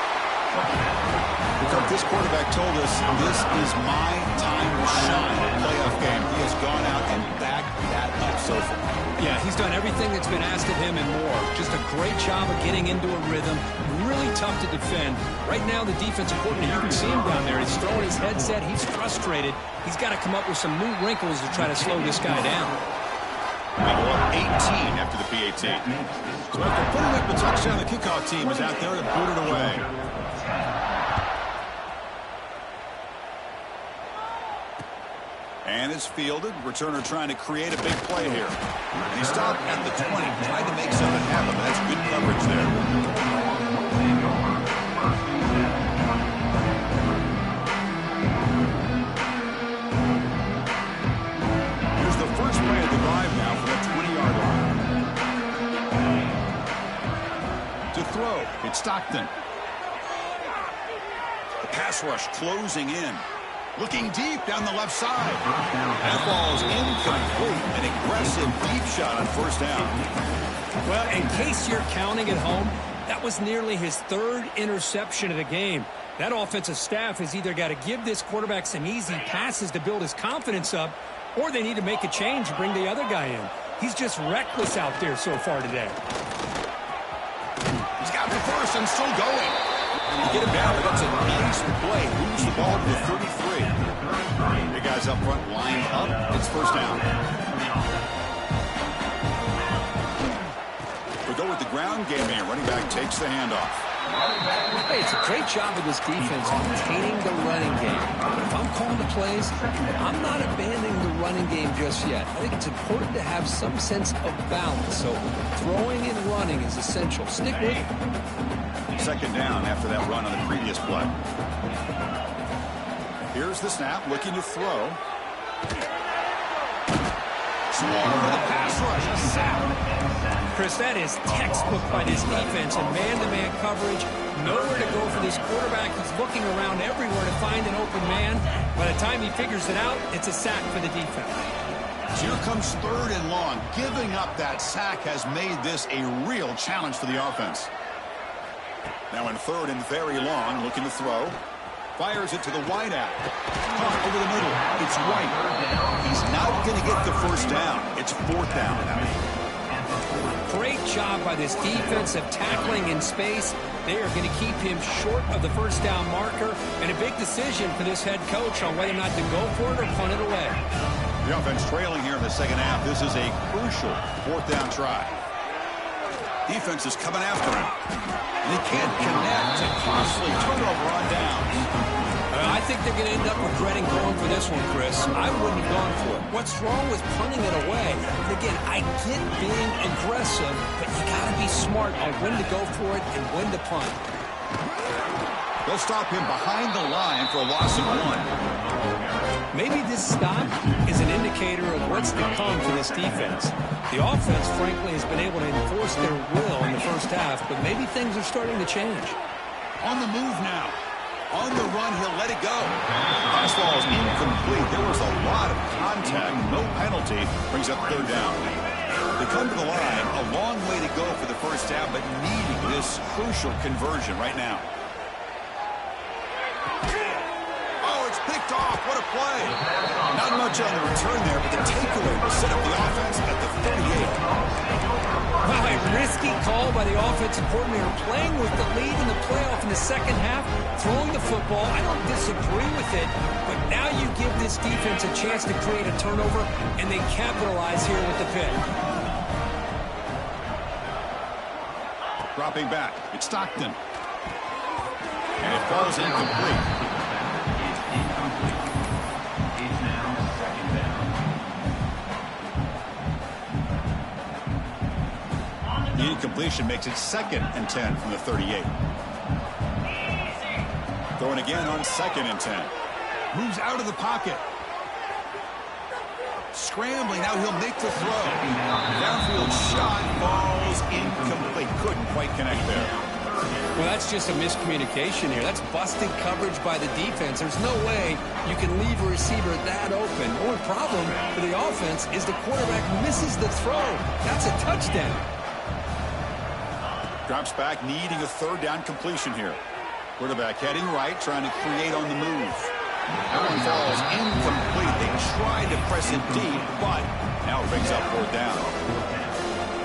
This quarterback told us this is my time to shine in a playoff game. He has gone out and backed that up so far. Yeah, he's done everything that's been asked of him and more. Just a great job of getting into a rhythm. Really tough to defend. Right now, the defensive coordinator, you can see him down there. He's throwing his headset. He's frustrated. He's got to come up with some new wrinkles to try to slow this guy down. They go up 18 after the PAT. So after putting up the touchdown, the kickoff team is out there to boot it away. And it's fielded. Returner trying to create a big play here. And he stopped at the 20, trying to make something happen, but that's good coverage there. Here's the first play of the drive now from the 20-yard line. To throw, it's Stockton. The pass rush closing in. Looking deep down the left side. That ball is incomplete. An aggressive deep shot on 1st down. Well, in case you're counting at home, that was nearly his 3rd interception of the game. That offensive staff has either got to give this quarterback some easy passes to build his confidence up, or they need to make a change and bring the other guy in. He's just reckless out there so far today. He's got the first and still going. You get him down, but that's a nice play. Moves the ball to the 33. The guys up front line up. It's 1st down. We go with the ground game here. Running back takes the handoff. Hey, it's a great job of this defense containing the running game. If I'm calling the plays, I'm not abandoning the running game just yet. I think it's important to have some sense of balance. So throwing and running is essential. Stick with it. 2nd down after that run on the previous play. Here's the snap, looking to throw. Small for the pass rush, a sack. Chris, that is textbook by this defense, and man-to-man coverage Nowhere to go for this quarterback. He's looking around everywhere to find an open man. By the time he figures it out, it's a sack for the defense. So here comes 3rd and long. Giving up that sack has made this a real challenge for the offense. Now in 3rd and very long, looking to throw. Fires it to the wide out. Caught over the middle. It's White. He's not going to get the first down. It's 4th down now. Great job by this defense of tackling in space. They are going to keep him short of the first down marker. And a big decision for this head coach on whether or not to go for it or punt it away. The offense trailing here in the second half. This is a crucial 4th down try. Defense is coming after him. And he can't connect. A costly turnover on downs. I think they're going to end up regretting going for this one, Chris. I wouldn't have gone for it. What's wrong with punting it away? And again, I get being aggressive, but you got to be smart on when to go for it and when to punt. They'll stop him behind the line for a loss of 1. Maybe this stop is an indicator of what's to come for this defense. The offense, frankly, has been able to enforce their will in the first half, but maybe things are starting to change. On the move now. On the run, he'll let it go. Pass ball is incomplete. There was a lot of contact. No penalty. Brings up 3rd down. They come to the line. A long way to go for the first half, but needing this crucial conversion right now. Oh, it's picked off. What a play. Not much on the return there, but the takeaway will set up the offense at the 38. Wow, a risky call by the offensive coordinator, playing with the lead in the playoff in the second half, throwing the football. I don't disagree with it, but now you give this defense a chance to create a turnover, and they capitalize here with the pick. Dropping back, it's Stockton. And it falls incomplete. The incompletion makes it 2nd and 10 from the 38. Throwing again on 2nd and 10. Moves out of the pocket. Scrambling, now he'll make the throw. Downfield shot falls incomplete. Couldn't quite connect there. Well, that's just a miscommunication here. That's busted coverage by the defense. There's no way you can leave a receiver that open. The only problem for the offense is the quarterback misses the throw. That's a touchdown. Drops back, needing a 3rd down completion here. Quarterback heading right, trying to create on the move. That one falls incomplete. They tried to press it deep, but now it brings up 4th down.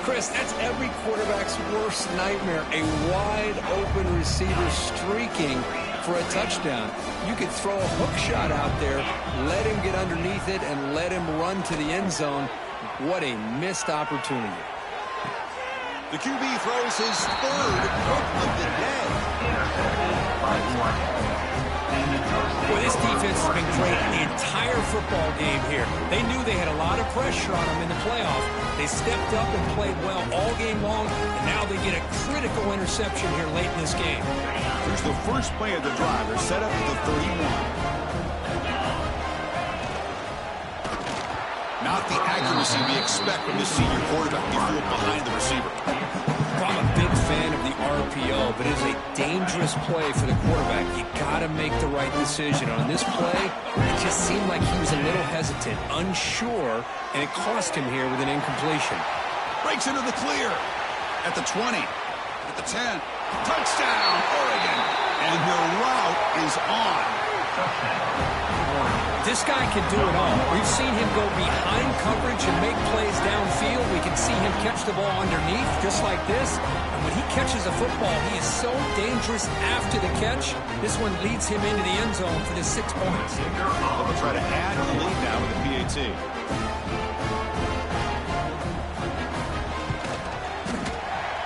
Chris, that's every quarterback's worst nightmare. A wide-open receiver streaking for a touchdown. You could throw a hook shot out there, let him get underneath it, and let him run to the end zone. What a missed opportunity. The QB throws his 3rd hook of the day. Boy, this defense has been great the entire football game here. They knew they had a lot of pressure on them in the playoff. They stepped up and played well all game long, and now they get a critical interception here late in this game. Here's the first play of the drive. They're set up at the 31. Not the accuracy we expect from the senior quarterback before behind the receiver. I'm a big fan of the RPO, but it is a dangerous play for the quarterback. You got to make the right decision. On this play, it just seemed like he was a little hesitant, unsure, and it cost him here with an incompletion. Breaks into the clear at the 20, at the 10. Touchdown, Oregon. And the route is on. This guy can do it all. We've seen him go behind coverage and make plays downfield. We can see him catch the ball underneath just like this. And when he catches a football, he is so dangerous after the catch. This one leads him into the end zone for the 6 points. They'll try to add the lead now with the PAT.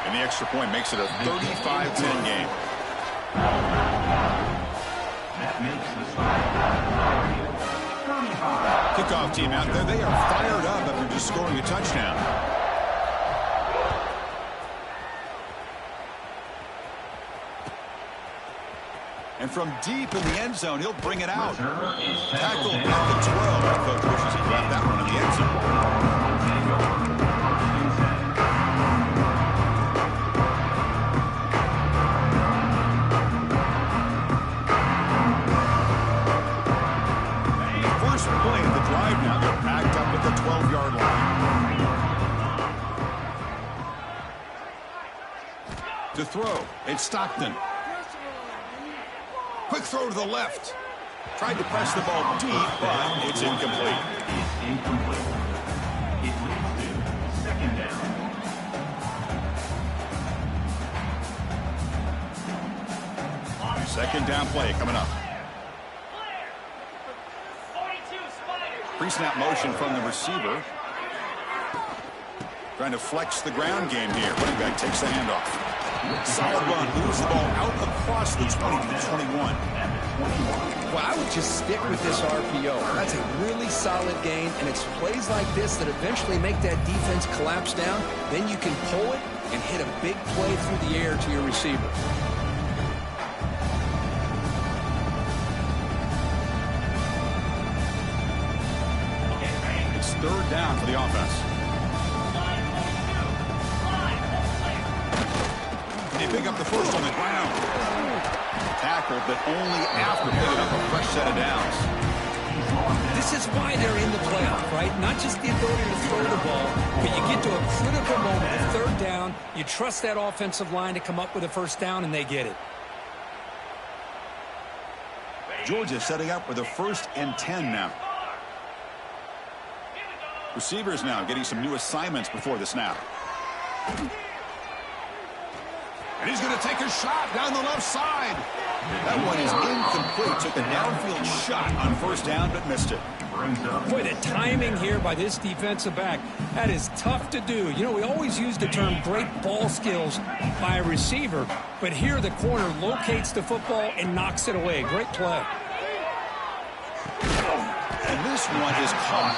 And the extra point makes it a 35-10 game. Kickoff team out there. They are fired up after just scoring a touchdown. And from deep in the end zone, he'll bring it out. Tackle at the 12. Coach wishes he left that one in the end zone. To throw, it's Stockton. Quick throw to the left. Tried to press the ball deep, but it's incomplete. It leads to second down. Second down play coming up. Pre-snap motion from the receiver. Trying to flex the ground game here. Running back takes the handoff. Solid run. Moves the ball out across the 20 to the 21. Well, I would just stick with this RPO. That's a really solid gain, and it's plays like this that eventually make that defense collapse down. Then you can pull it and hit a big play through the air to your receiver. It's third down for the offense. They pick up the first on the ground. Tackled, but only after picking up a fresh set of downs. This is why they're in the playoff, right? Not just the ability to throw the ball, but you get to a critical moment, a third down, you trust that offensive line to come up with a first down, and they get it. Georgia setting up with a 1st and 10 now. Receivers now getting some new assignments before the snap. And he's going to take a shot down the left side. That one is incomplete. Took a downfield shot on first down, but missed it. Boy, the timing here by this defensive back, that is tough to do. You know, we always use the term great ball skills by a receiver, but here the corner locates the football and knocks it away. Great play. And this one is caught.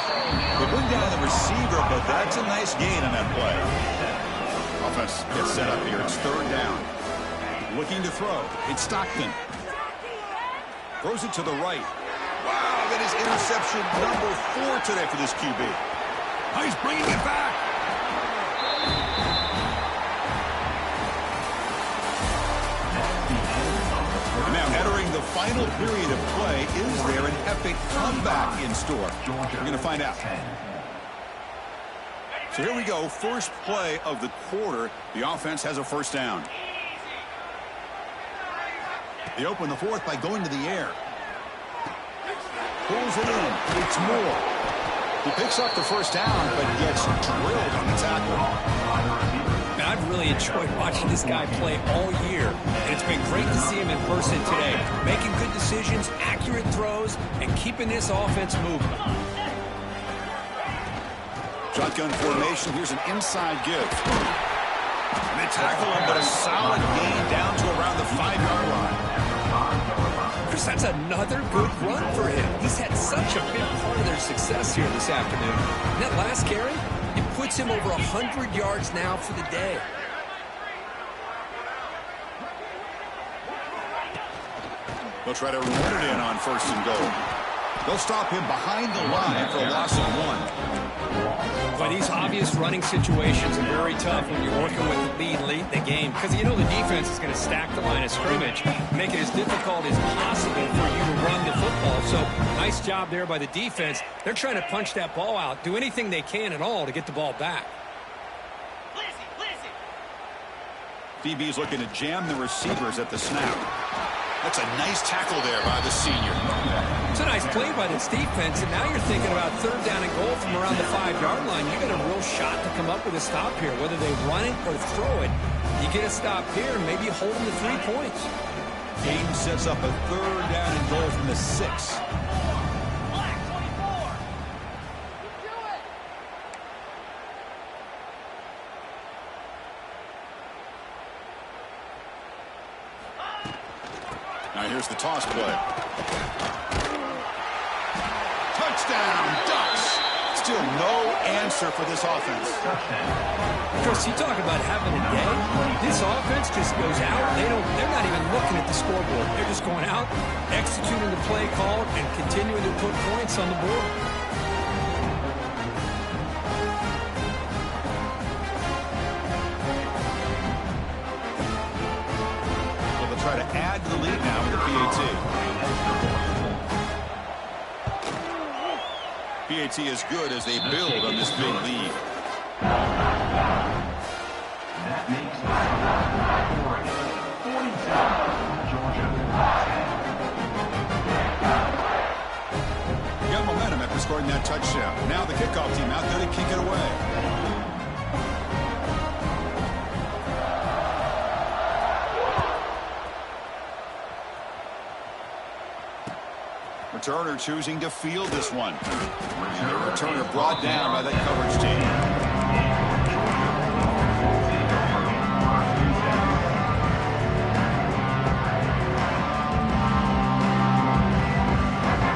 They bring down the receiver, but that's a nice gain on that play. Offense gets set up here. It's third down. Looking to throw. It's Stockton. Throws it to the right. Wow, that is interception number 4 today for this QB. Oh, he's bringing it back. And now entering the final period of play, is there an epic comeback in store? We're going to find out. So here we go, first play of the quarter. The offense has a first down. They open the fourth by going to the air. Pulls it in. It's Moore. He picks up the first down, but gets drilled on the tackle. And I've really enjoyed watching this guy play all year, and it's been great to see him in person today. Making good decisions, accurate throws, and keeping this offense moving. Shotgun formation. Here's an inside give. And they tackle him, but a solid gain down to around the 5-yard line. Chris, that's another good run for him. He's had such a big part of their success here this afternoon. And that last carry, it puts him over 100 yards now for the day. They'll try to run it in on first and goal. They'll stop him behind the line for a loss of 1. But these obvious running situations are very tough when you're working with the lead late in the game, because you know the defense is going to stack the line of scrimmage, make it as difficult as possible for you to run the football. So nice job there by the defense. They're trying to punch that ball out, do anything they can at all to get the ball back. DB's looking to jam the receivers at the snap. That's a nice tackle there by the senior. It's a nice play by this defense, and now you're thinking about third down and goal from around the 5-yard line. You got a real shot to come up with a stop here, whether they run it or throw it. You get a stop here, and maybe you hold them to 3 points. Game sets up a third down and goal from the 6. Now here's the toss play. Touchdown, Ducks. Still no answer for this offense. Chris, you talk about having a day. This offense just goes out. They're not even looking at the scoreboard. They're just going out, executing the play call, and continuing to put points on the board. Try to add to the lead now with the PAT. PAT is good as they build on this big lead. That makes He got momentum after scoring that touchdown. Now the kickoff team out there to kick it away. Returner choosing to field this one. And the returner brought down by that coverage team.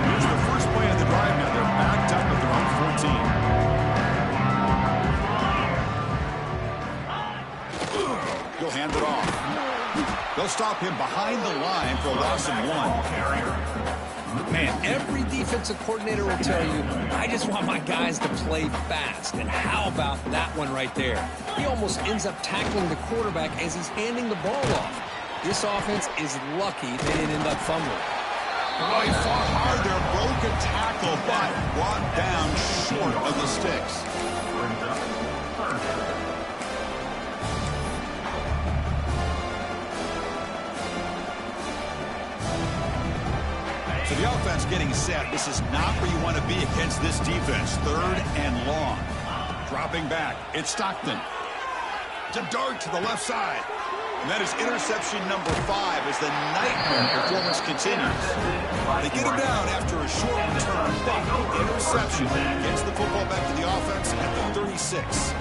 Here's the first play of the drive now. They're backed up at their own 14. He'll hand it off. They'll stop him behind the line for a loss of 1. Man, every defensive coordinator will tell you, I just want my guys to play fast. And how about that one right there? He almost ends up tackling the quarterback as he's handing the ball off. This offense is lucky they didn't end up fumbling. Oh, he fought hard there, broke a tackle, but brought down short of the sticks. So the offense getting set. This is not where you want to be against this defense. 3rd and long. Dropping back. It's Stockton. It's a dart to the left side. And that is interception number 5 as the nightmare performance continues. They get him down after a short return, but interception gets the football back to the offense at the 36.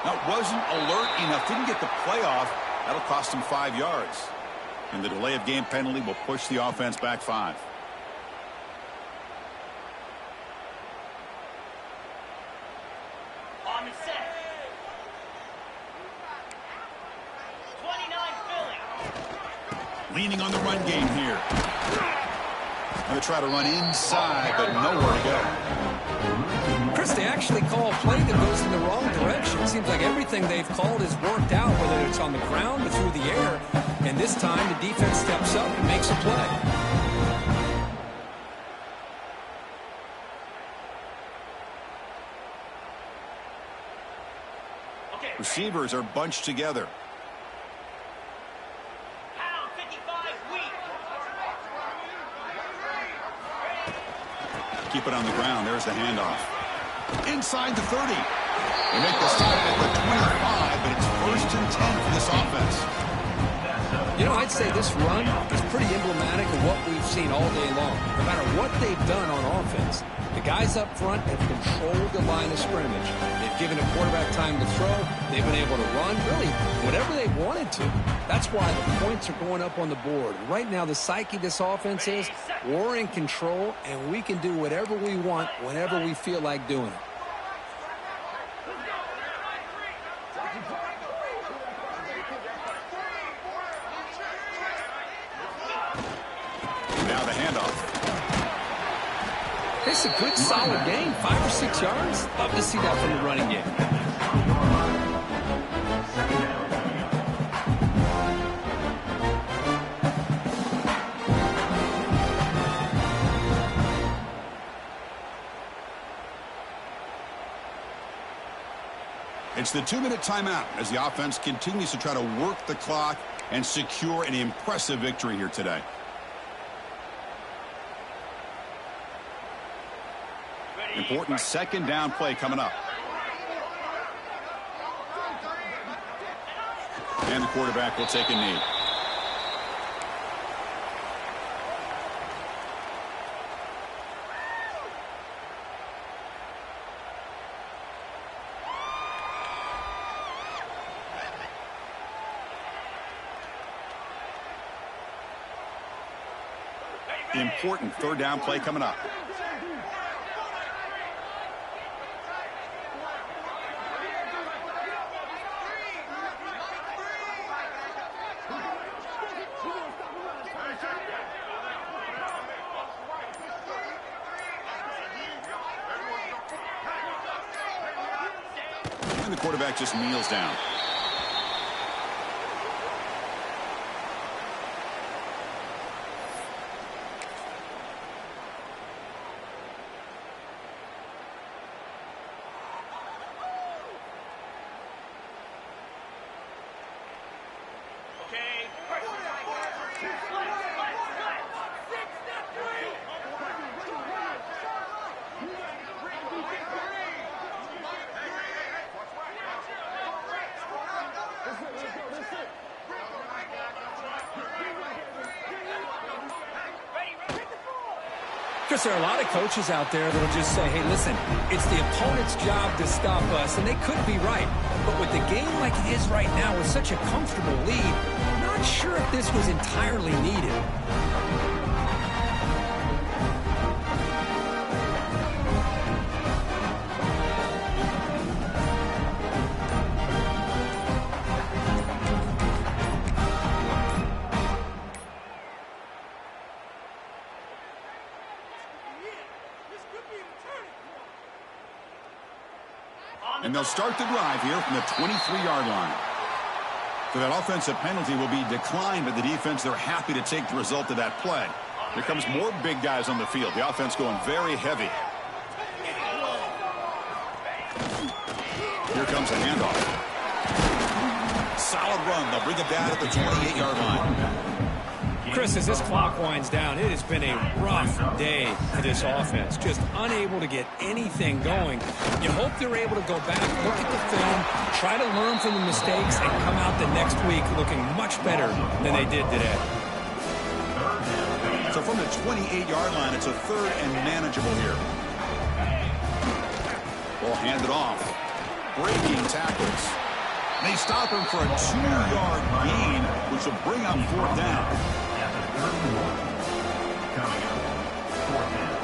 Now, wasn't alert enough, didn't get the playoff. That'll cost him 5 yards. And the delay of game penalty will push the offense back 5. On the set. 29 Philly. Leaning on the run game here. Going to try to run inside, but nowhere to go. Chris, they actually call a play that goes in the wrong direction. It seems like everything they've called has worked out, whether it's on the ground or through the air. And this time, the defense steps up and makes a play. Okay. Receivers are bunched together. Pound 55 weak. Keep it on the ground. There's the handoff. Inside the 30. They make the stop at the 25, but it's 1st and 10 for this offense. You know, I'd say this run is pretty emblematic of what we've seen all day long. No matter what they've done on offense, the guys up front have controlled the line of scrimmage. They've given a quarterback time to throw. They've been able to run, really, whatever they wanted to. That's why the points are going up on the board. Right now, the psyche of this offense is we're in control, and we can do whatever we want whenever we feel like doing it. Now the handoff. It's a good, solid game. 5 or 6 yards. Love to see that from the running game. It's the 2-minute timeout as the offense continues to try to work the clock and secure an impressive victory here today. Important 2nd down play coming up. And the quarterback will take a knee. Important 3rd down play coming up. And the quarterback just kneels down. Chris, there are a lot of coaches out there that will just say, hey, listen, it's the opponent's job to stop us, and they could be right. But with the game like it is right now with such a comfortable lead, I'm not sure if this was entirely needed. And they'll start the drive here from the 23-yard line. So that offensive penalty will be declined by the defense. They're happy to take the result of that play. Here comes more big guys on the field. The offense going very heavy. Here comes a handoff. Solid run. They'll bring it down at the 28-yard line. Chris, as this clock winds down, it has been a rough day for this offense. Just unable to get anything going. You hope they're able to go back, look at the film, try to learn from the mistakes, and come out the next week looking much better than they did today. So from the 28-yard line, it's a third and manageable here. Ball handed off. Breaking tackles. They stop him for a 2-yard gain, which will bring up fourth down. Coming up, fourth down.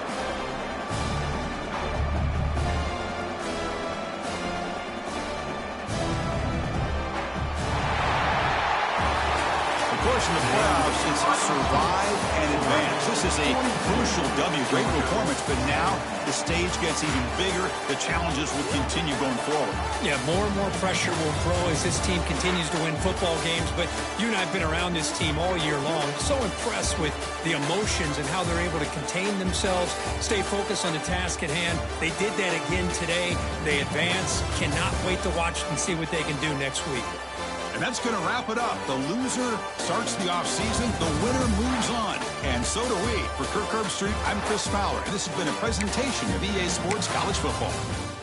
Of course, in the playoffs, it's survive and advance. This is a crucial W. Great performance, but now the stage gets even bigger. The challenges will continue going forward. Yeah, more and more pressure will grow as this team continues to win football games. But you and I have been around this team all year long. So impressed with the emotions and how they're able to contain themselves, stay focused on the task at hand. They did that again today. They advance. Cannot wait to watch and see what they can do next week. And that's going to wrap it up. The loser starts the offseason. The winner moves on. And so do we. For Kirk Herbstreit, I'm Chris Fowler. And this has been a presentation of EA Sports College Football.